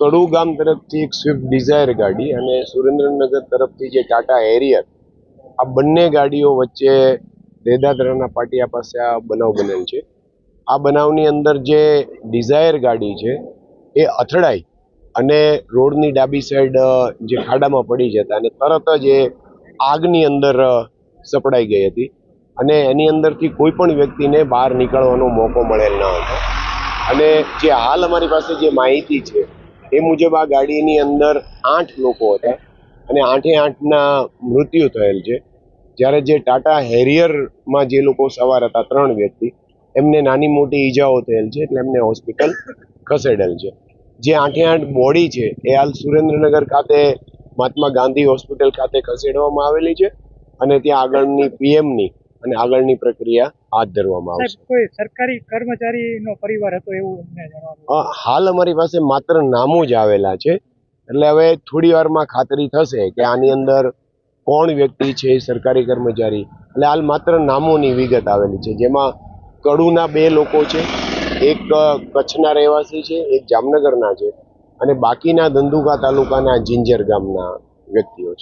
કડુ ગામ તરફથી એક સ્વિફ્ટ ડિઝાયર ગાડી અને સુરેન્દ્રનગર તરફથી જે ટાટા હેરિયર, આ બંને ગાડીઓ વચ્ચે દેદાદરાના પાટિયા પાસે આ બનાવ બનેલ છે. આ બનાવની અંદર જે ડિઝાયર ગાડી છે એ અથડાઈ અને રોડની ડાબી સાઈડ જે ખાડામાં પડી જતા અને તરત જ એ આગની અંદર સપડાઈ ગઈ હતી અને એની અંદરથી કોઈ પણ વ્યક્તિને બહાર નીકળવાનો મોકો મળેલ ન હતો. અને જે હાલ અમારી પાસે જે માહિતી છે એ મુજબ આ ગાડીની અંદર 8 લોકો હતા અને 8ના મૃત્યુ થયેલ છે. જ્યારે જે ટાટા હેરિયરમાં જે લોકો સવાર હતા 3 વ્યક્તિ, એમને નાની મોટી ઈજાઓ થયેલ છે એટલે એમને હોસ્પિટલ ખસેડેલ છે. જે 8 બોડી છે એ હાલ સુરેન્દ્રનગર ખાતે મહાત્મા ગાંધી હોસ્પિટલ ખાતે ખસેડવામાં આવેલી છે અને ત્યાં આગળની પીએમની અને આગળની પ્રક્રિયા હાથ ધરવામાં આવશે. કોઈ સરકારી કર્મચારીનો પરિવાર હતો એવું અમને જણાવ્યું. હાલ અમારી પાસે માત્ર નામો જ આવેલા છે એટલે હવે થોડી વારમાં ખાતરી થશે કે આની અંદર કોણ વ્યક્તિ છે, સરકારી કર્મચારી. એટલે હાલ માત્ર નામોની વિગત આવેલી છે, જેમાં કડુના 2 લોકો છે, એક કચ્છના રહેવાસી છે, એક જામનગરના છે અને બાકીના ધંધુકા તાલુકાના જિંજર ગામના વ્યક્તિઓ છે.